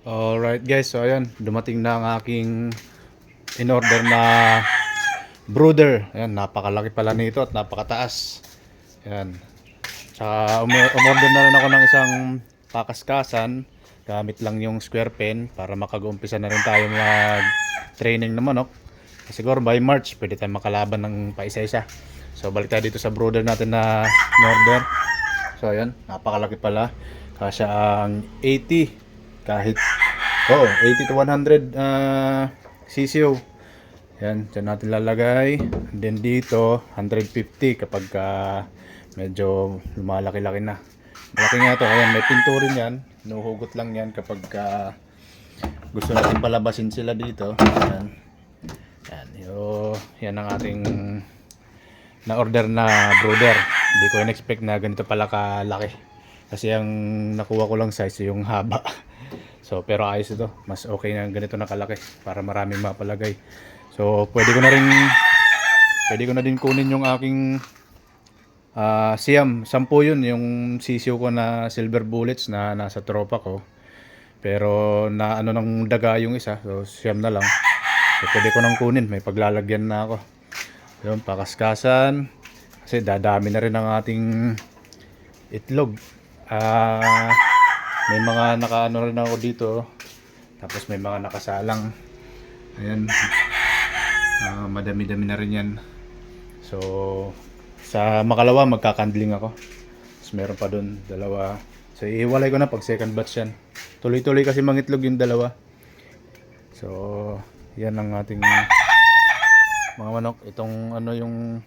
Alright guys, so ayan, dumating na ang aking in-order na brooder. Ayan, napakalaki pala nito at napakataas. Ayan. Tsaka umorder na rin ako ng isang pakaskasan. Gamit lang yung square pen para makag-umpisa na rin tayo mag-training ng manok. Siguro by March, pwede tayo makalaban ng paisa-isa. So balik tayo dito sa brooder natin na in-order. So ayan, napakalaki pala. Kasi ang 80 kahit 80 to 100 CCO. Yan, dyan natin lalagay. And then dito 150 kapag medyo lumalaki-laki na. Malaki nga to. Ayan, may pinto rin yan. Nuhugot lang yan kapag gusto natin palabasin sila dito. Ayan. Yan ang ating na-order na brooder. Hindi ko in-expect na ganito pala kalaki. Kasi ang nakuha ko lang size yung haba. So pero ayos ito. Mas okay na ganito na kalaki para maraming mapalagay. So pwede ko na din kunin yung aking Siam. 10 yun yung sisiyo ko na silver bullets na nasa tropa ko. Pero na ano ng daga yung isa. So Siam na lang. So pwede ko nang kunin. May paglalagyan na ako. Yun, pakaskasan. Kasi dadami na rin ang ating itlog. May mga nakaano rin ako dito. Tapos may mga nakasalang. Ayan. Madami-dami na rin yan. So sa makalawa magkakandling ako. Tapos meron pa dun dalawa. So ihiwalay ko na pag second batch yan. Tuloy-tuloy kasi mangitlog yung dalawa. So yan ang ating mga manok. Itong ano yung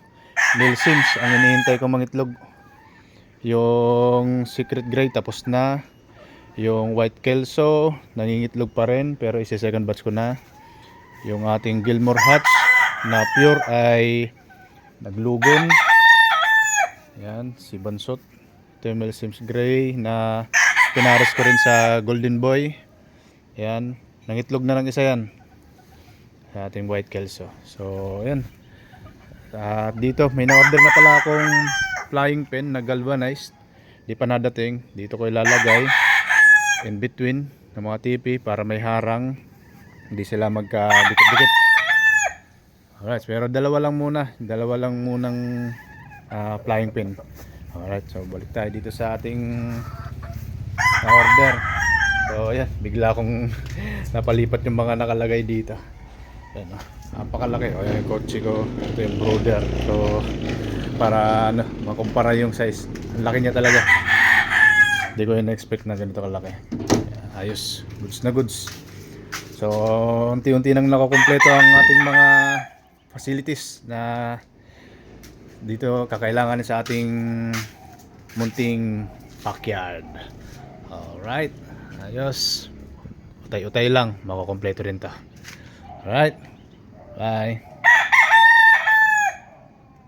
Nilsims ang hinihintay ko mangitlog. Yung secret gray tapos na. Yung white kelso nangingitlog pa rin pero isi-second batch ko na. Yung ating Gilmore Hatch na pure ay naglugon. Yan, si Bansot. Ito yung Nilsims gray na pinares ko rin sa Golden Boy. Yan, nangitlog na lang isa yan. Sa ating white kelso. So yan. At dito may na-order na pala akong flying pen na galvanized. Di pa nadating. Dito ko ilalagay in between ng mga tipi para may harang. Hindi sila magka-dikit-dikit. Alright, pero dalawa lang munang flying pen. Alright, so balik tayo dito sa ating order. So ayan, bigla akong napalipat yung mga nakalagay dito. Ayan, napakalaki. O yan yung kotse ko. Ito yung brooder. So para makumpara yung size. Ang laki niya talaga. Hindi ko in-expect na ganito kalaki. Ayos, goods na goods. So unti-unti nang nakukumpleto ang ating mga facilities na dito kakailangan sa ating munting backyard. Alright, ayos. Utay-utay lang, makukumpleto rin to. Alright, bye.